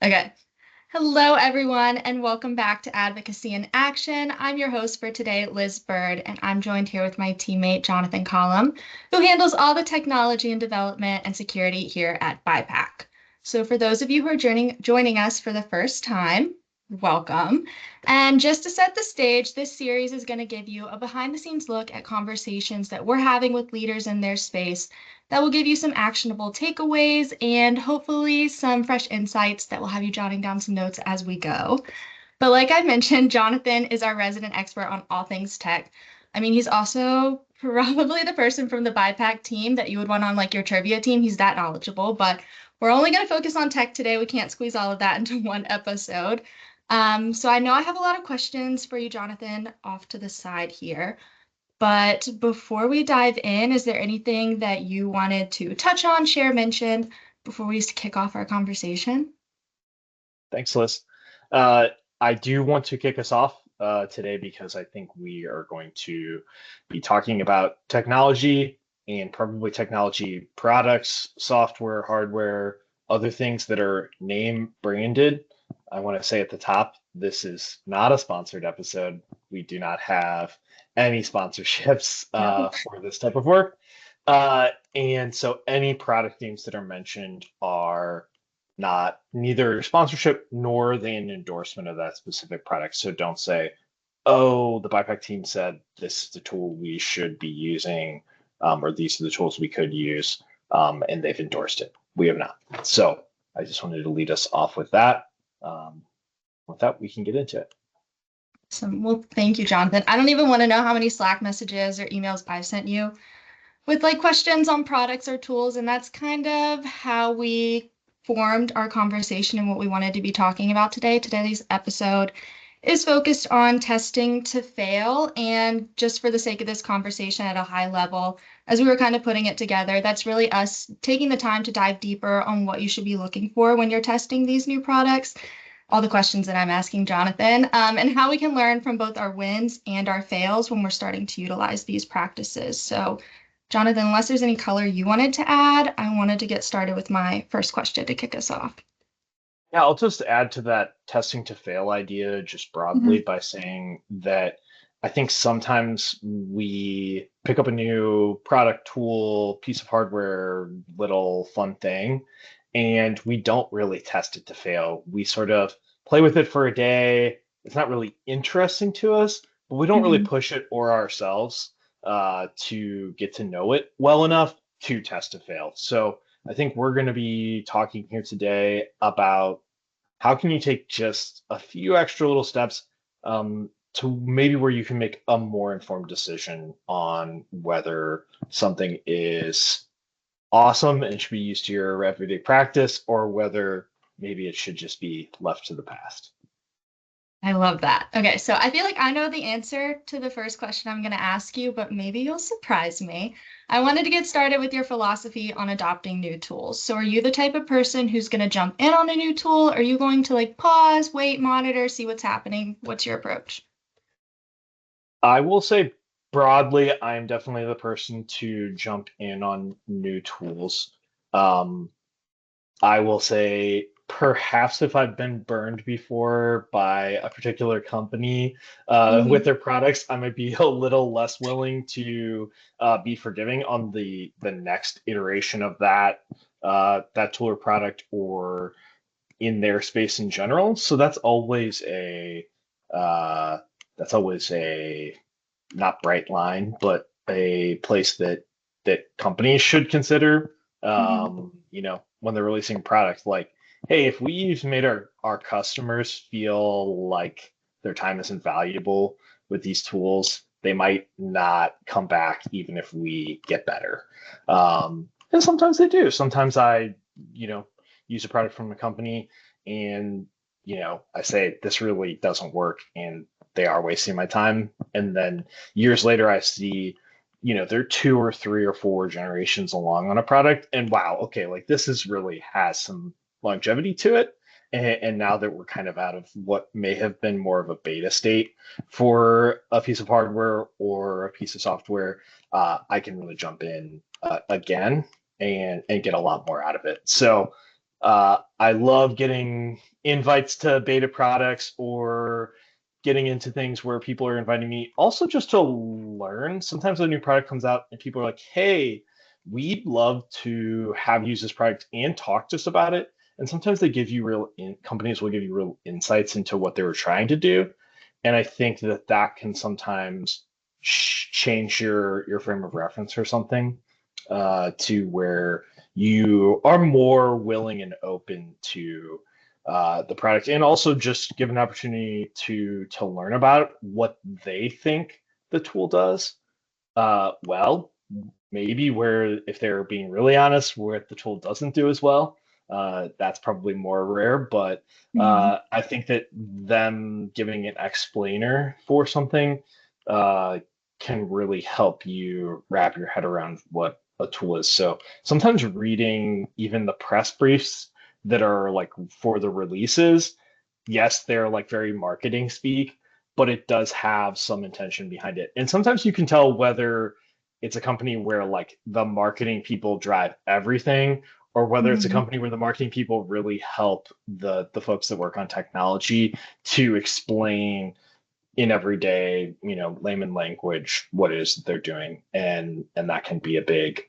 Okay. Hello, everyone, and welcome back to Advocacy in Action. I'm your host for today, Liz Byrd, and I'm joined here with my teammate, Jonathan Collum, who handles all the technology and development and security here at BiPAC. So for those of you who are joining us for the first time, welcome. And just to set the stage, this series is going to give you a behind-the-scenes look at conversations that we're having with leaders in their space that will give you some actionable takeaways and hopefully some fresh insights that will have you jotting down some notes as we go. But like I mentioned, Jonathan is our resident expert on all things tech. I mean, he's also probably the person from the BiPAC team that you would want on like your trivia team. He's that knowledgeable, but we're only going to focus on tech today. We can't squeeze all of that into one episode. So I know I have a lot of questions for you, Jonathan, off to the side here. But before we dive in, is there anything that you wanted to touch on, share, mention before we kick off our conversation? Thanks, Liz. Uh, I do want to kick us off today because I think we are going to be talking about technology and probably technology products, software, hardware, other things that are name branded. I want to say at the top, this is not a sponsored episode. We do not have any sponsorships No. for this type of work. And so any product names that are mentioned are not neither sponsorship nor an endorsement of that specific product. So don't say, oh, the BiPAC team said this is the tool we should be using, or these are the tools we could use, and they've endorsed it. We have not. So I just wanted to lead us off with that. With that, we can get into it. Well, thank you, Jonathan. I don't even want to know how many Slack messages or emails I've sent you with like questions on products or tools, and that's kind of how we formed our conversation and what we wanted to be talking about today. Today's episode is focused on testing to fail, and just for the sake of this conversation at a high level, as we were kind of putting it together, that's really us taking the time to dive deeper on what you should be looking for when you're testing these new products, all the questions that I'm asking Jonathan, and how we can learn from both our wins and our fails when we're starting to utilize these practices. So Jonathan, unless there's any color you wanted to add, I wanted to get started with my first question to kick us off. Yeah, I'll just add to that testing to fail idea just broadly Mhm. by saying that I think sometimes we pick up a new product, tool, piece of hardware, little fun thing, and we don't really test it to fail. We sort of play with it for a day. It's not really interesting to us, but we don't really Mhm. push it or ourselves to get to know it well enough to test to fail. So I think we're going to be talking here today about how can you take just a few extra little steps to maybe where you can make a more informed decision on whether something is awesome and should be used to your everyday practice or whether maybe it should just be left to the past. I love that. Okay, so I feel like I know the answer to the first question I'm going to ask you, but maybe you'll surprise me. I wanted to get started with your philosophy on adopting new tools. So are you the type of person who's going to jump in on a new tool? Are you going to like pause, wait, monitor, see what's happening? What's your approach? I will say broadly, I'm definitely the person to jump in on new tools. Um, I will say perhaps if I've been burned before by a particular company with Mhm. their products, I might be a little less willing to be forgiving on the next iteration of that tool or product or in their space in general. So uh, that's always a not bright line, but a place that companies should consider. Mhm. When they're releasing products, like, hey, if we've made our customers feel like their time isn't valuable with these tools, they might not come back even if we get better. And sometimes they do. Sometimes I, you know, use a product from a company and I say this really doesn't work and they are wasting my time. And then years later, I see, they're 2 or 3 or 4 generations along on a product, and wow, okay, like this is really has some longevity to it. And now that we're kind of out of what may have been more of a beta state for a piece of hardware or a piece of software, I can really jump in again and get a lot more out of it. So I love getting invites to beta products or getting into things where people are inviting me also just to learn. Sometimes a new product comes out and people are like, hey, we'd love to have used this product and talk to us about it. And sometimes they give you companies will give you real insights into what they were trying to do. And I think that that can sometimes change your frame of reference or something to where you are more willing and open to the product, and also just give an opportunity to learn about what they think the tool does. Well, maybe where if they're being really honest, what the tool doesn't do as well. That's probably more rare, but Mhm. I think that them giving an explainer for something uh, can really help you wrap your head around what a tool is. So sometimes reading even the press briefs that are like for the releases, yes, they're like very marketing speak, but it does have some intention behind it. And sometimes you can tell whether it's a company where like the marketing people drive everything, or whether it's a Mhm. company where the marketing people really help the folks that work on technology to explain in everyday, layman language what it is that they're doing. And that can be a big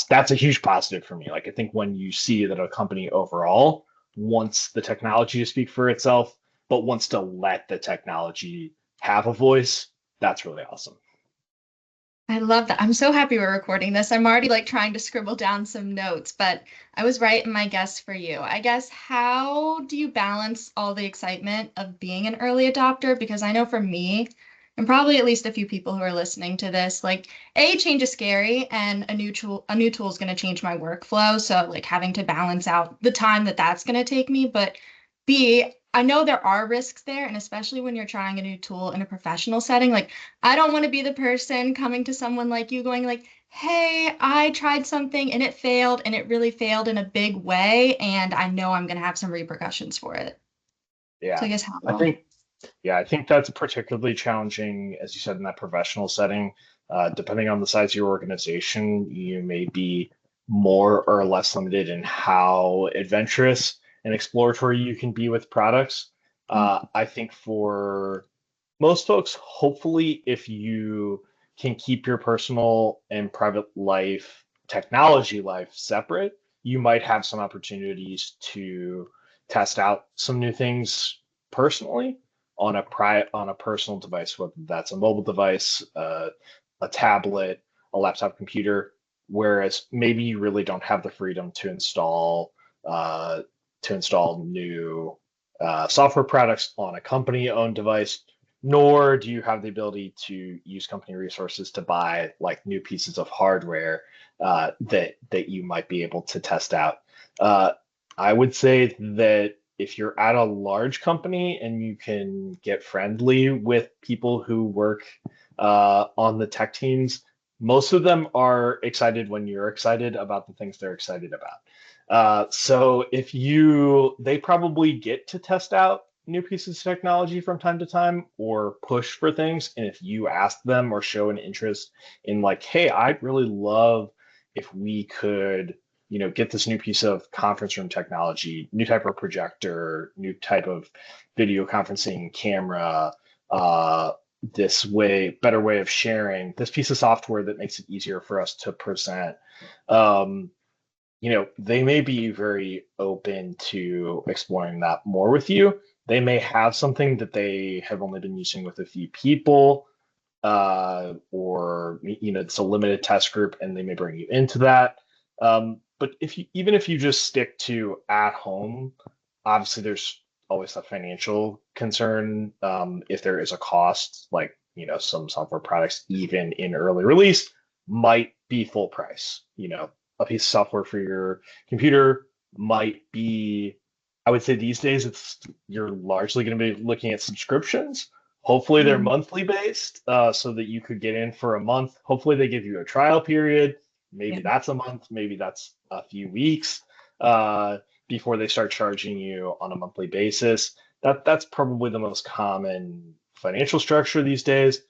that's a huge positive for me. Like I think when you see that a company overall wants the technology to speak for itself, but wants to let the technology have a voice, that's really awesome. I love that. I'm so happy we're recording this. I'm already like trying to scribble down some notes, but I was right in my guess for you. I guess, how do you balance all the excitement of being an early adopter? Because I know for me, and probably at least a few people who are listening to this, like change is scary, and a new tool is going to change my workflow. So like having to balance out the time that that's going to take me, but B, I know there are risks there, and especially when you're trying a new tool in a professional setting, like I don't want to be the person coming to someone like you going like, "Hey, I tried something and it failed, and it really failed in a big way, and I know I'm going to have some repercussions for it." So Yeah. I guess I how? think Yeah, I think that's particularly challenging, as you said, in that professional setting. Depending on the size of your organization, you may be more or less limited in how adventurous and exploratory you can be with products. I think for most folks, hopefully, if you can keep your personal and private life, technology life separate, you might have some opportunities to test out some new things personally on on a personal device, whether that's a mobile device, a tablet, a laptop computer. Whereas maybe you really don't have the freedom uh, to install new software products on a company-owned device, nor do you have the ability to use company resources to buy like new pieces of hardware that you might be able to test out. Uh, I would say that if you're at a large company and you can get friendly with people who work on the tech teams, most of them are excited when you're excited about the things they're excited about. So if they probably get to test out new pieces of technology from time to time or push for things. And if you ask them or show an interest in like, hey, I'd really love if we could, get this new piece of conference room technology, new type of projector, new type of video conferencing camera, uh, better way of sharing, this piece of software that makes it easier for us to present. Um, they may be very open to exploring that more with you. They may have something that they have only been using with a few people, or it's a limited test group, and they may bring you into that. But even if you just stick to at home, obviously there's always that financial concern. If there is a cost, like some software products, even in early release, might be full price. A piece of software for your computer might be, I would say these days you're largely going to be looking at subscriptions. Hopefully they're Mhm. monthly based, so that you could get in for a month. Hopefully they give you a trial period. Yeah. Maybe that's a month, maybe that's a few weeks uh, before they start charging you on a monthly basis. That's probably the most common financial structure these days.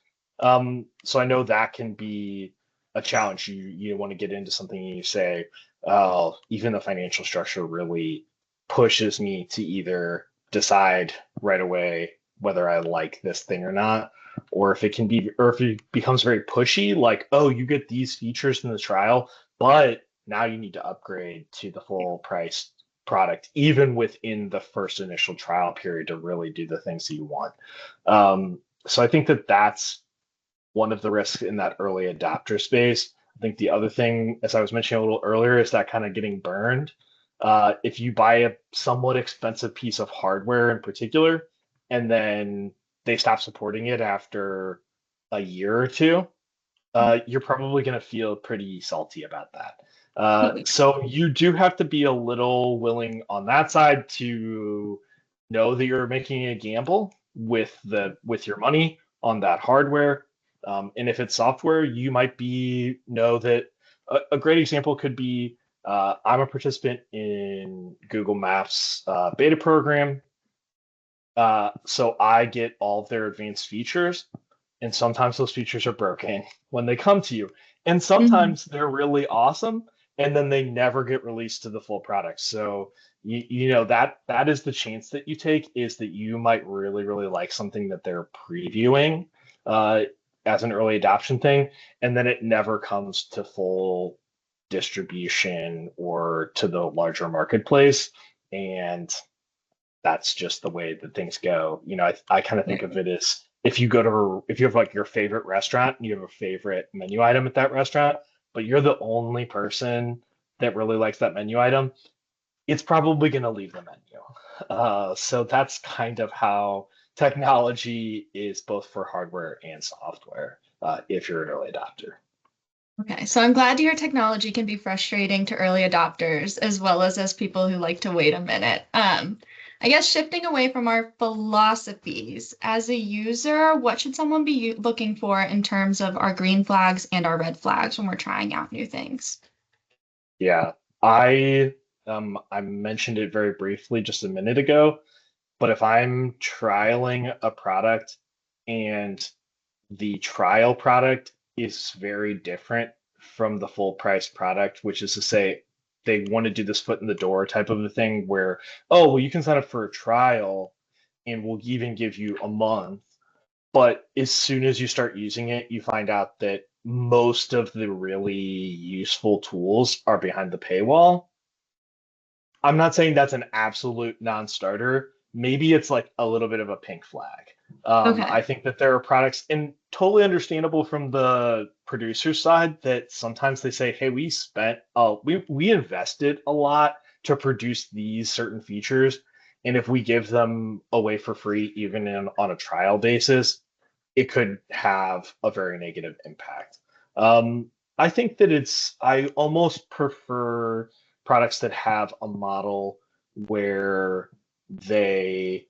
So I know that can be a challenge. You want to get into something and you say, even the financial structure really pushes me to either decide right away whether I like this thing or not, or if it becomes very pushy, like, oh, you get these features in the trial, but now you need to upgrade to the full price product, even within the first initial trial period to really do the things that you want. So I think that that's one of the risks in that early adopter space. I think the other thing, as I was mentioning a little earlier, is that kind of getting burned. If you buy a somewhat expensive piece of hardware in particular, and then they stop supporting it after a year or two, you're probably going to feel pretty salty about that. So you do have to be a little willing on that side to know that you're making a gamble with your money on that hardware. And if it's software, you might be know that a great example could be I'm a participant in Google Maps beta program. So I get all of their advanced features, and sometimes those features are broken when they come to you. And Mhm. sometimes they're really awesome, and then they never get released to the full product. So you know that is the chance that you take, is that you might really, really like something that they're previewing uh, as an early adoption thing, and then it never comes to full distribution or to the larger marketplace. And that's just the way that things go. You know, I kind of think of it as if you have like your favorite restaurant and you have a favorite menu item at that restaurant, but you're the only person that really likes that menu item, it's probably going to leave the menu. So that's kind of how technology is both for hardware and software, if you're an early adopter. Okay, so I'm glad to hear technology can be frustrating to early adopters as well as people who like to wait a minute. I guess shifting away from our philosophies, as a user, what should someone be looking for in terms of our green flags and our red flags when we're trying out new things? Yeah, I I mentioned it very briefly just a minute ago, but if I'm trialing a product and the trial product is very different from the full price product, which is to say, they want to do this foot in the door type of a thing where, oh, well, you can sign up for a trial and we'll even give you a month. But as soon as you start using it, you find out that most of the really useful tools are behind the paywall. I'm not saying that's an absolute non-starter. Maybe it's like a little bit of a pink flag. Okay. I think that there are products, and totally understandable from the producer side, that sometimes they say, "Hey, we invested a lot to produce these certain features, and if we give them away for free, even on a trial basis, it could have a very negative impact." I think that I almost prefer products that have a model where they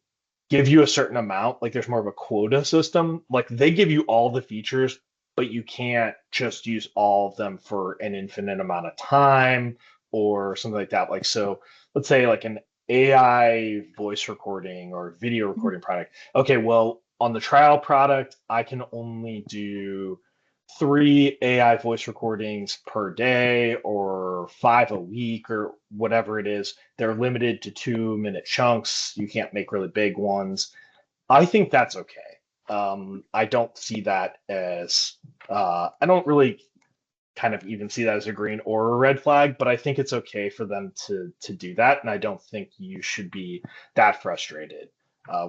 give you a certain amount, like there's more of a quota system. Like they give you all the features, but you can't just use all of them for an infinite amount of time or something like that. Like, so let's say like an AI voice recording or video recording product. Okay, well, on the trial product, I can only do 3 AI voice recordings per day or 5 a week or whatever it is. They're limited to 2 minute chunks. You can't make really big ones. I think that's okay. I don't see that as, I don't really kind of even see that as a green or a red flag, but I think it's okay for them to do that. And I don't think you should be that frustrated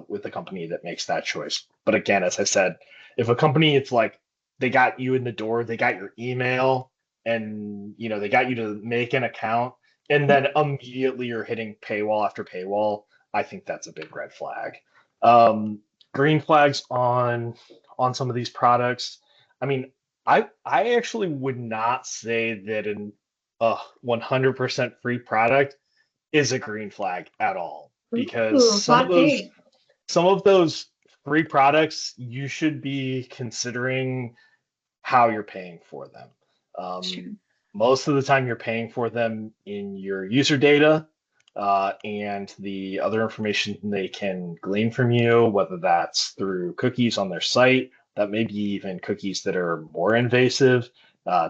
with a company that makes that choice. But again, as I said, if a company, it's like they got you in the door, they got your email, and you know they got you to make an account, and then immediately you're hitting paywall after paywall, I think that's a big red flag. Um, Green flags on some of these products. I mean, I actually would not say that an 100% free product is a green flag at all, because Ooh, hot take. some of those free products you should be considering how you're paying for them. Sure. Most of the time, you're paying for them in your user data and the other information they can glean from you, whether that's through cookies on their site, that may be even cookies that are more invasive.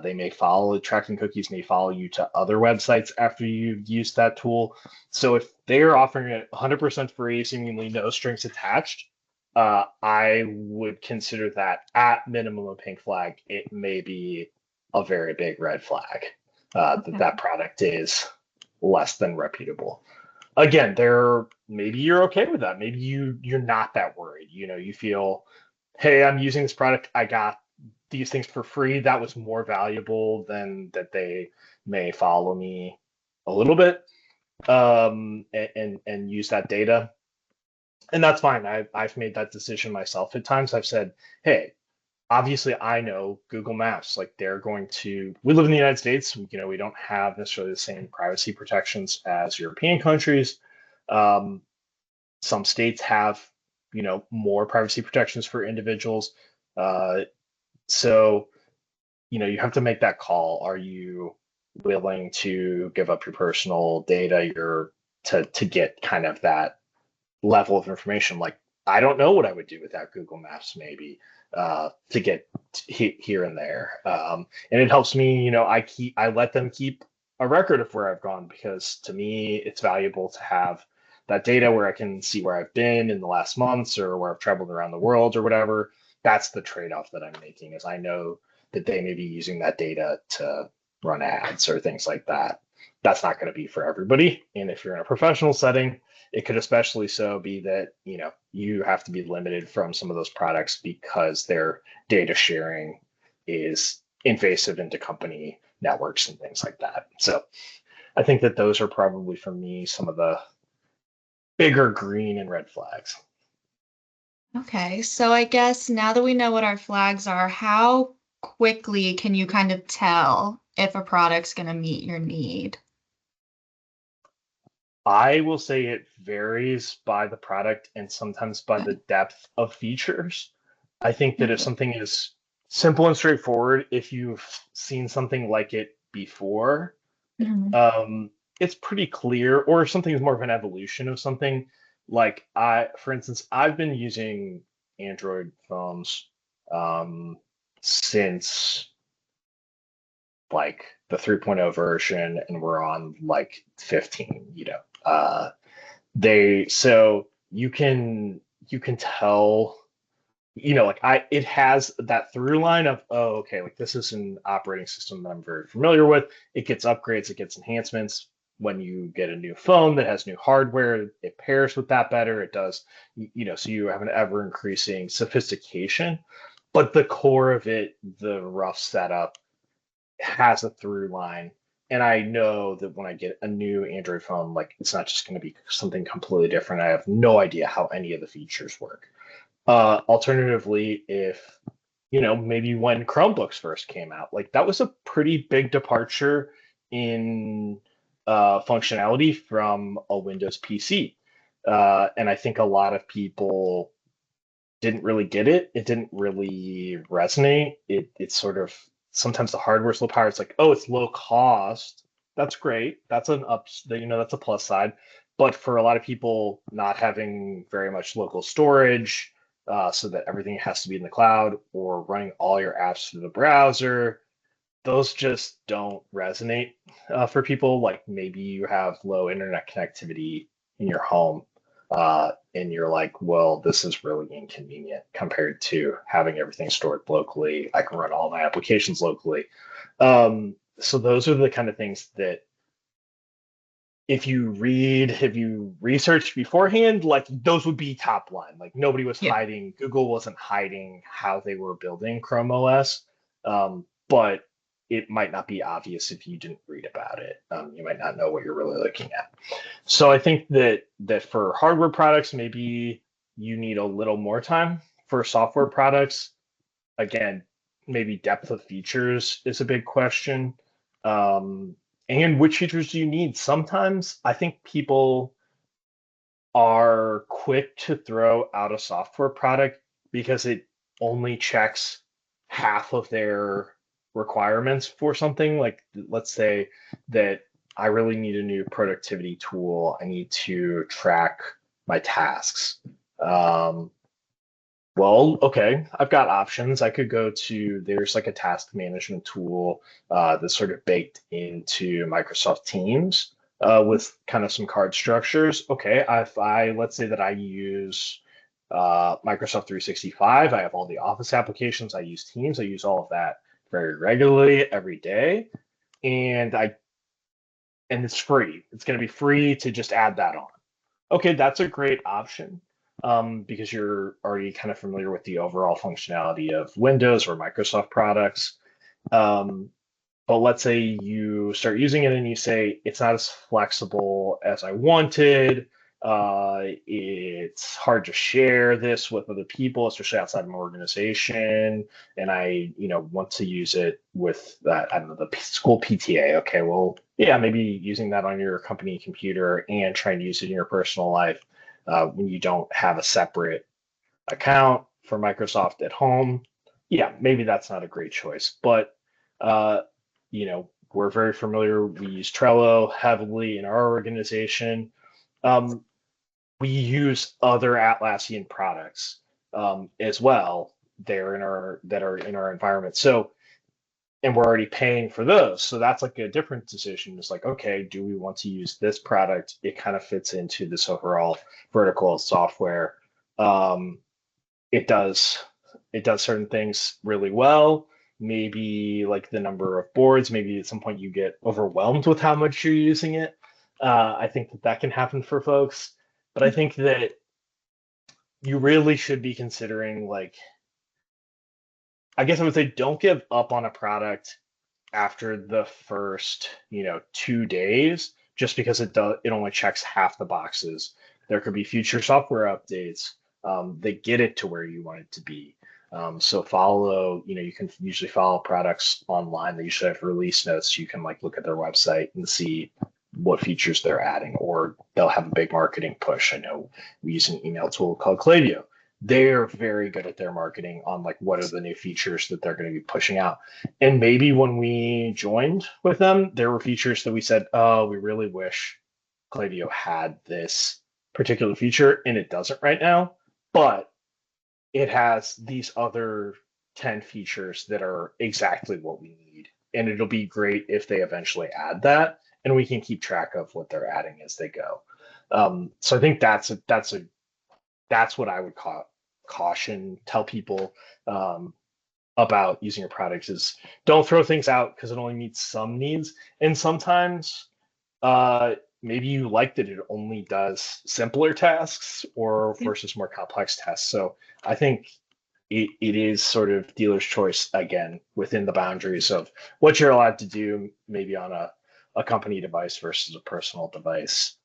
They may follow tracking cookies, may follow you to other websites after you've used that tool. So if they're offering it 100% free, seemingly no strings attached, I would consider that at minimum a pink flag. It may be a very big red flag that product is less than reputable. Again, maybe you're okay with that. Maybe you're not that worried. You feel, hey, I'm using this product. I got these things for free. That was more valuable than that they may follow me a little bit and use that data. And that's fine. I've made that decision myself at times. I've said, hey, obviously I know Google Maps, like we live in the United States, we don't have necessarily the same privacy protections as European countries. Some states have, more privacy protections for individuals. So, you have to make that call. Are you willing to give up your personal data to get kind of that level of information? Like, I don't know what I would do without Google Maps, maybe to get here and there. And it helps me, I let them keep a record of where I've gone, because to me, it's valuable to have that data where I can see where I've been in the last months or where I've traveled around the world or whatever. That's the trade-off that I'm making, is I know that they may be using that data to run ads or things like that. That's not going to be for everybody. And if you're in a professional setting, it could especially so be that, you have to be limited from some of those products because their data sharing is invasive into company networks and things like that. So I think that those are probably, for me, some of the bigger green and red flags. Okay, so I guess now that we know what our flags are, how quickly can you kind of tell if a product's going to meet your need? I will say it varies by the product and sometimes by the depth of features. I think that if something is simple and straightforward, if you've seen something like it before, it's pretty clear. Or if something is more of an evolution of something, like for instance, I've been using Android phones since like the 3.0 version, and we're on like 15. So you can tell, it has that through line of, oh, okay, like this is an operating system that I'm very familiar with. It gets upgrades, it gets enhancements. When you get a new phone that has new hardware, it pairs with that better. It does, so you have an ever increasing sophistication, but the core of it, the rough setup, has a through line. And I know that when I get a new Android phone, like, it's not just going to be something completely different. I have no idea how any of the features work. Alternatively, if, maybe when Chromebooks first came out, like that was a pretty big departure in functionality from a Windows PC. And I think a lot of people didn't really get it. It didn't really resonate. It's sort of, sometimes the hardware's low power. It's like, oh, it's low cost. That's great. That's that's a plus side. But for a lot of people, not having very much local storage, so that everything has to be in the cloud, or running all your apps through the browser, those just don't resonate for people. Like, maybe you have low internet connectivity in your home, and you're like, well, this is really inconvenient compared to having everything stored locally. I can run all my applications locally. So those are the kind of things that, if you research beforehand, like, those would be top line. Like, nobody was hiding, Google wasn't hiding how they were building Chrome OS. But it might not be obvious if you didn't read about it. You might not know what you're really looking at. So I think that for hardware products, maybe you need a little more time. For software products, again, maybe depth of features is a big question. And which features do you need? Sometimes I think people are quick to throw out a software product because it only checks half of their requirements for something. Like, let's say that I really need a new productivity tool. I need to track my tasks. Well, okay, I've got options. I could go to, there's like a task management tool that's sort of baked into Microsoft Teams with kind of some card structures. Okay, if I, let's say that I use Microsoft 365, I have all the Office applications, I use Teams, I use all of that very regularly every day, and it's free. It's going to be free to just add that on. Okay, that's a great option because you're already kind of familiar with the overall functionality of Windows or Microsoft products. Um, but let's say you start using it and you say it's not as flexible as I wanted. It's hard to share this with other people, especially outside of my organization. And I, want to use it with that, I don't know, the school PTA. Okay, well, yeah, maybe using that on your company computer and trying to use it in your personal life when you don't have a separate account for Microsoft at home. Yeah, maybe that's not a great choice, but uh, we're very familiar. We use Trello heavily in our organization. Um, we use other Atlassian products as well. They're in our that are in our environment. So, and we're already paying for those. So that's like a different decision. It's like, okay, do we want to use this product? It kind of fits into this overall vertical of software. Um, it does it does certain things really well. Maybe like the number of boards, maybe at some point you get overwhelmed with how much you're using it. I think that can happen for folks, but I think that you really should be considering, like, I guess I would say don't give up on a product after the first 2 days just because it only checks half the boxes. There could be future software updates that get it to where you want it to be. So follow, you can usually follow products online. They usually have release notes. You can like look at their website and see what features they're adding, or they'll have a big marketing push. I know we use an email tool called Klaviyo. They're very good at their marketing on like what are the new features that they're going to be pushing out. And maybe when we joined with them, there were features that we said, oh, we really wish Klaviyo had this particular feature, and it doesn't right now. But it has these other 10 features that are exactly what we need. And it'll be great if they eventually add that, and we can keep track of what they're adding as they go. So I think that's what I would caution, tell people about using your products is don't throw things out because it only meets some needs. And sometimes maybe you like that it only does simpler tasks or versus more complex tasks. So I think it is sort of dealer's choice again within the boundaries of what you're allowed to do, maybe on a company device versus a personal device.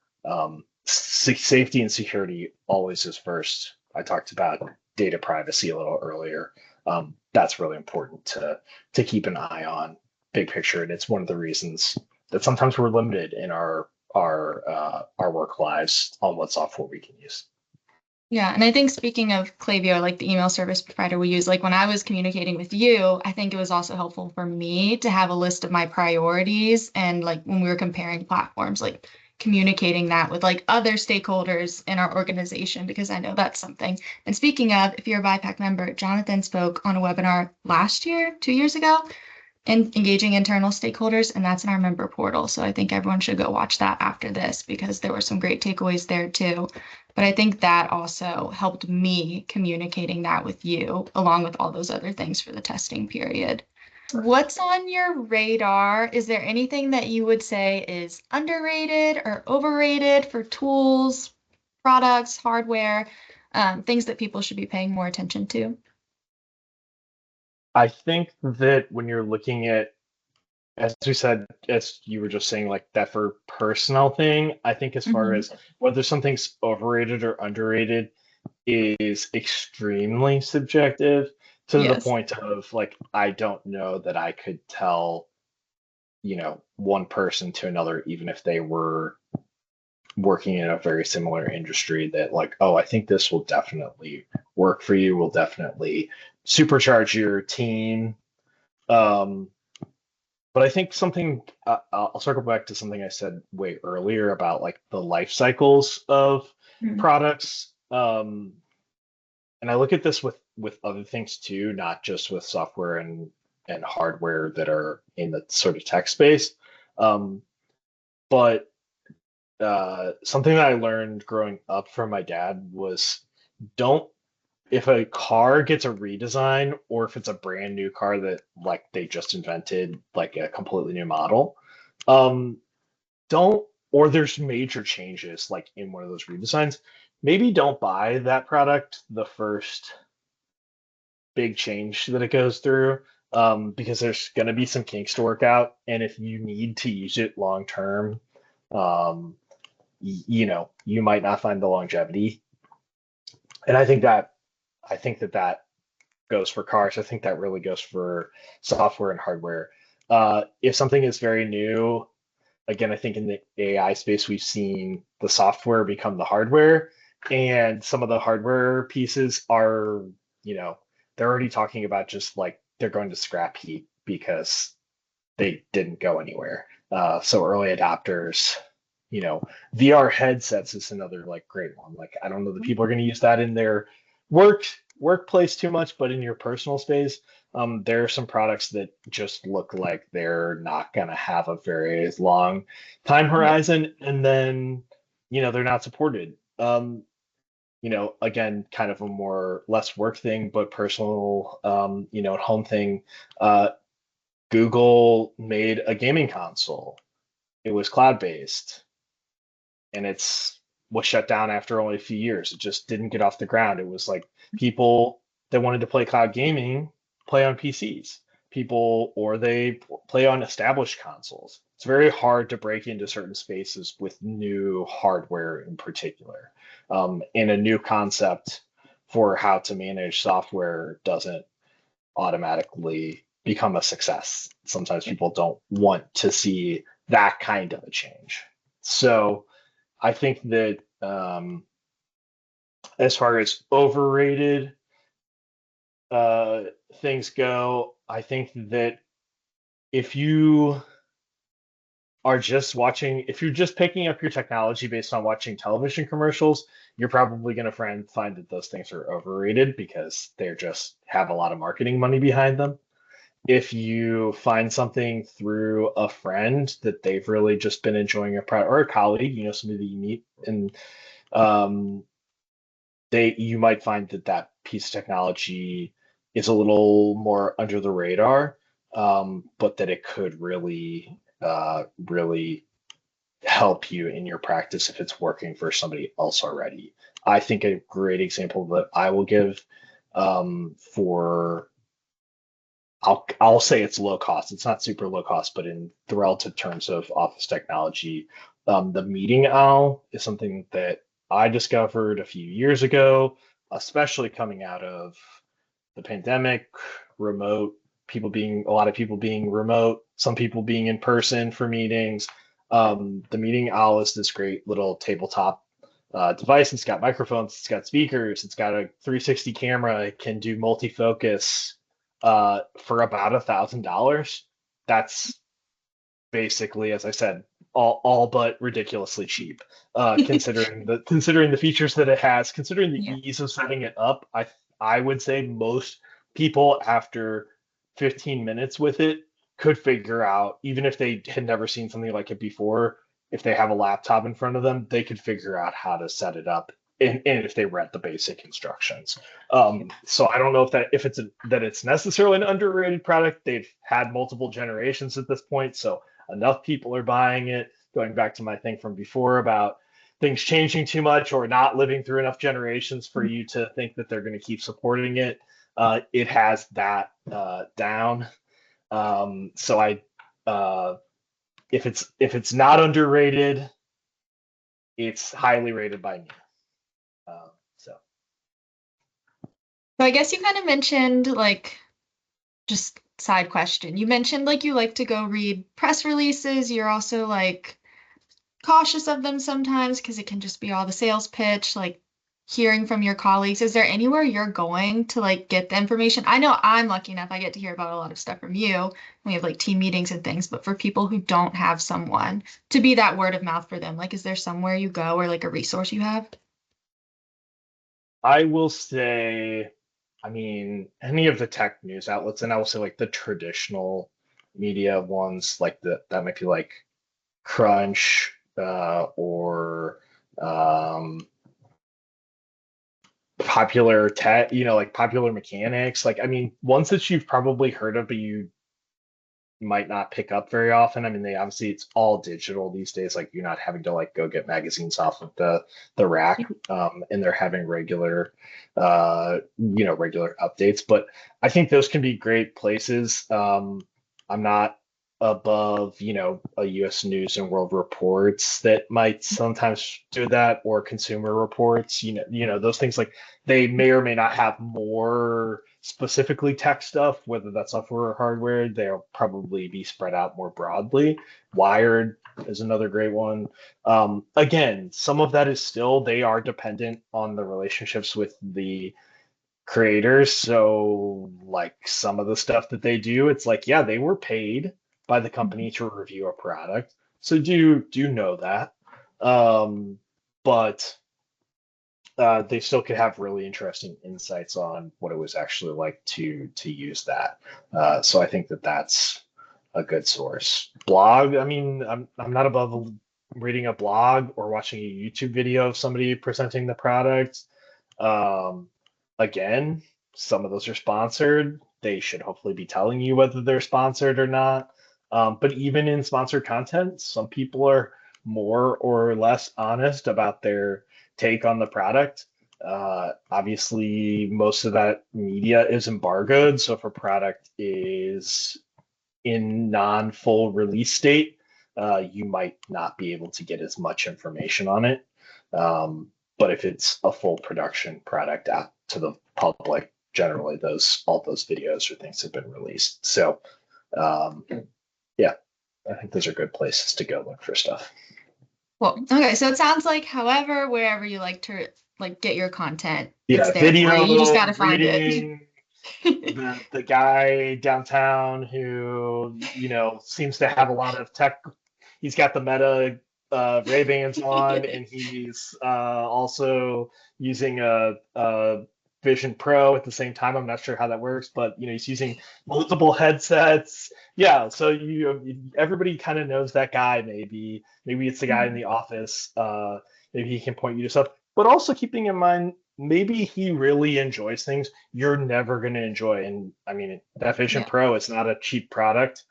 Safety and security always is first. I talked about data privacy a little earlier. That's really important to keep an eye on, big picture, and it's one of the reasons that sometimes we're limited in our work lives on what software we can use. Yeah, and I think speaking of Klaviyo, like the email service provider we use, like when I was communicating with you, I think it was also helpful for me to have a list of my priorities and like when we were comparing platforms, like communicating that with like other stakeholders in our organization, because I know that's something. And speaking of, if you're a BIPAC member, Jonathan spoke on a webinar last year, 2 years ago, and engaging internal stakeholders, and that's in our member portal. So I think everyone should go watch that after this because there were some great takeaways there too. But I think that also helped me communicating that with you, along with all those other things for the testing period. What's on your radar? Is there anything that you would say is underrated or overrated for tools, products, hardware, things that people should be paying more attention to? I think that when you're looking at, as we said, as you were just saying, like that for personal thing, I think as far Mhm. as whether something's overrated or underrated is extremely subjective to the Yes. point of like, I don't know that I could tell, one person to another, even if they were working in a very similar industry, that like, oh, I think this will definitely work for you, will definitely supercharge your team. Um, but I think something, I'll circle back to something I said way earlier about like the life cycles of Mhm. products. And I look at this with with other things too, not just with software and hardware that are in the sort of tech space. Um, but something that I learned growing up from my dad was don't if a car gets a redesign or if it's a brand new car that like they just invented like a completely new model, um, don't or there's major changes like in one of those redesigns, maybe don't buy that product the first big change that it goes through, because there's going to be some kinks to work out, and if you need to use it long term, um, you might not find the longevity. And I think that goes for cars. I think that really goes for software and hardware. If something is very new, again, I think in the AI space, we've seen the software become the hardware, and some of the hardware pieces are, you know, they're already talking about just like they're going to scrap heap because they didn't go anywhere. So early adopters, you know, VR headsets is another like great one. Like I don't know that people are going to use that in their work workplace too much, but in your personal space, there are some products that just look like they're not going to have a very long time Yeah. horizon, and then they're not supported. Again, kind of a more less work thing, but personal, at home thing. Uh, Google made a gaming console. It was cloud based, and it's was shut down after only a few years. It just didn't get off the ground. It was like people that wanted to play cloud gaming play on PCs. People or they play on established consoles. It's very hard to break into certain spaces with new hardware in particular. And a new concept for how to manage software doesn't automatically become a success. Sometimes people don't want to see that kind of a change. So I think that as far as overrated uh, things go, I think that if you if you're just picking up your technology based on watching television commercials, you're probably going to find that those things are overrated because they're just have a lot of marketing money behind them. If you find something through a friend that they've really just been enjoying a product or a colleague, somebody that you meet, and um, you might find that that piece of technology is a little more under the radar, but that it could really help you in your practice if it's working for somebody else already. I think a great example that I will give for I'll say it's low cost. It's not super low cost, but in the relative terms of office technology, the meeting owl is something that I discovered a few years ago, especially coming out of the pandemic, remote a lot of people being remote, some people being in person for meetings. The meeting owl is this great little tabletop device. It's got microphones, it's got speakers, it's got a 360 camera, it can do multi-focus for about $1,000. That's basically, as I said, all but ridiculously cheap, considering the features that it has, considering the Yeah. ease of setting it up. I would say most people after 15 minutes with it could figure out, even if they had never seen something like it before, if they have a laptop in front of them, they could figure out how to set it up. And if they read the basic instructions, so I don't know that it's necessarily an underrated product. They've had multiple generations at this point, so enough people are buying it. Going back to my thing from before about things changing too much or not living through enough generations for you to think that they're going to keep supporting it. It has that down. So if it's not underrated, it's highly rated by me. So So I guess you kind of mentioned like just side question. You mentioned like you like to go read press releases. You're also like cautious of them sometimes because it can just be all the sales pitch, like hearing from your colleagues. Is there anywhere you're going to like get the information? I know I'm lucky enough, I get to hear about a lot of stuff from you. We have like team meetings and things, but for people who don't have someone to be that word of mouth for them, like is there somewhere you go or like a resource you have? I will say I mean, any of the tech news outlets, and I will say like the traditional media ones, like that might be like Crunch or um, popular tech, like popular mechanics. Like, I mean, ones that you've probably heard of, but you might not pick up very often. I mean, they obviously it's all digital these days. Like you're not having to like go get magazines off of the rack, and they're having regular updates. But I think those can be great places. I'm not above, a U.S. News and World Reports that might sometimes do that, or Consumer Reports. Those things like they may or may not have more specifically tech stuff, whether that's software or hardware. They'll probably be spread out more broadly. Wired is another great one. Again, some of that is still, they are dependent on the relationships with the creators. So, like some of the stuff that they do, it's like, yeah, they were paid by the company to review a product. So do know that. But they still could have really interesting insights on what it was actually like to use that. So I think that that's a good source. Blog. I mean, I'm not above reading a blog or watching a YouTube video of somebody presenting the product. Um, Again, some of those are sponsored. They should hopefully be telling you whether they're sponsored or not. But even in sponsored content, some people are more or less honest about their take on the product. Obviously, most of that media is embargoed. So if a product is in non-full release state, you might not be able to get as much information on it. But if it's a full production product out to the public, generally all those videos or things have been released. So um, yeah, I think those are good places to go look for stuff. Well, okay, so it sounds like however, wherever you like to like get your content, it's Yeah, there for you. You just got video, to find it. reading, the guy downtown who seems to have a lot of tech. He's got the Meta Ray-Bans on, and he's also using a Vision Pro at the same time. I'm not sure how that works, but he's using multiple headsets. Yeah, so everybody kind of knows that guy. Maybe it's the guy in the office. Maybe he can point you to stuff. But also keeping in mind, maybe he really enjoys things you're never going to enjoy. And I mean, that Vision Yeah, Pro is not a cheap product.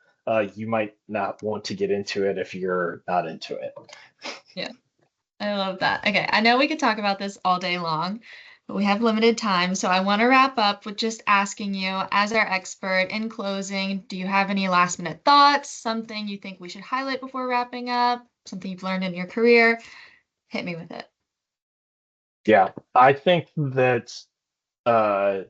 You might not want to get into it if you're not into it. yeah, I love that. Okay, I know we could talk about this all day long, but we have limited time. So I want to wrap up with just asking you, as our expert, in closing, do you have any last minute thoughts, something you think we should highlight before wrapping up, something you've learned in your career? Hit me with it. Yeah, I think that uh,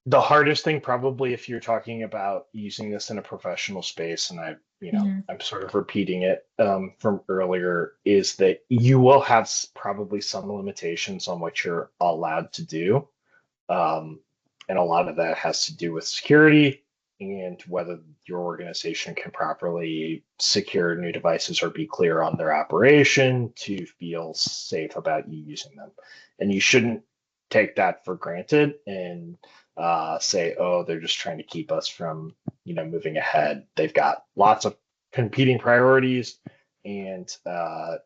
the hardest thing, probably, if you're talking about using this in a professional space, and Mhm. I'm sort of repeating it from earlier, is that you will have probably some limitations on what you're allowed to do. Um, and a lot of that has to do with security and whether your organization can properly secure new devices or be clear on their operation to feel safe about you using them. And you shouldn't take that for granted and say, oh, they're just trying to keep us from, moving ahead. They've got lots of competing priorities, and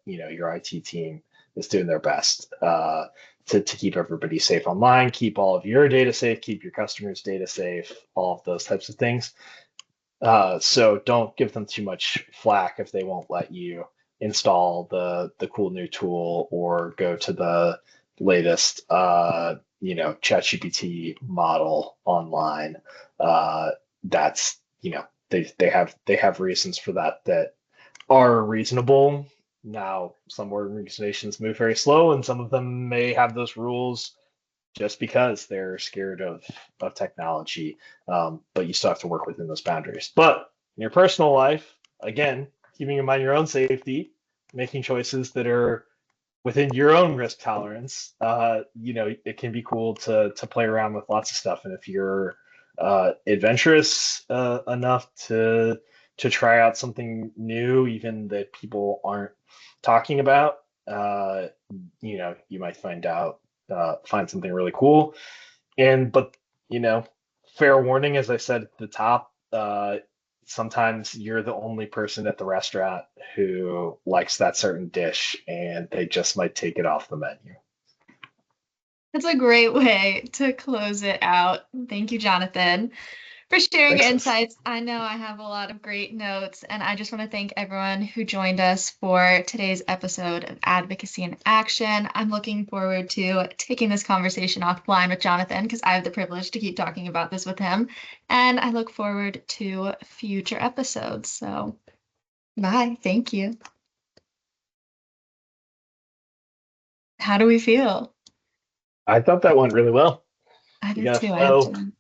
your IT team is doing their best to keep everybody safe online, keep all of your data safe, keep your customers' data safe, all of those types of things. So don't give them too much flack if they won't let you install the cool new tool or go to the latest ChatGPT model online. That's they have reasons for that are reasonable. Now, some organizations move very slow, and some of them may have those rules just because they're scared of technology. But you still have to work within those boundaries. But in your personal life, again, keeping in mind your own safety, making choices that are within your own risk tolerance. It can be cool to play around with lots of stuff, and if you're adventurous enough to try out something new, even that people aren't talking about, you might find out find something really cool. But fair warning, as I said at the top, sometimes you're the only person at the restaurant who likes that certain dish, and they just might take it off the menu. That's a great way to close it out. Thank you, Jonathan, for sharing your Thanks, Liz. insights. I know I have a lot of great notes, and I just want to thank everyone who joined us for today's episode of Advocacy in Action. I'm looking forward to taking this conversation offline with Jonathan because I have the privilege to keep talking about this with him, and I look forward to future episodes. So, bye. Thank you. How do we feel? I thought that went really well. I We did got too. a I have flow. to.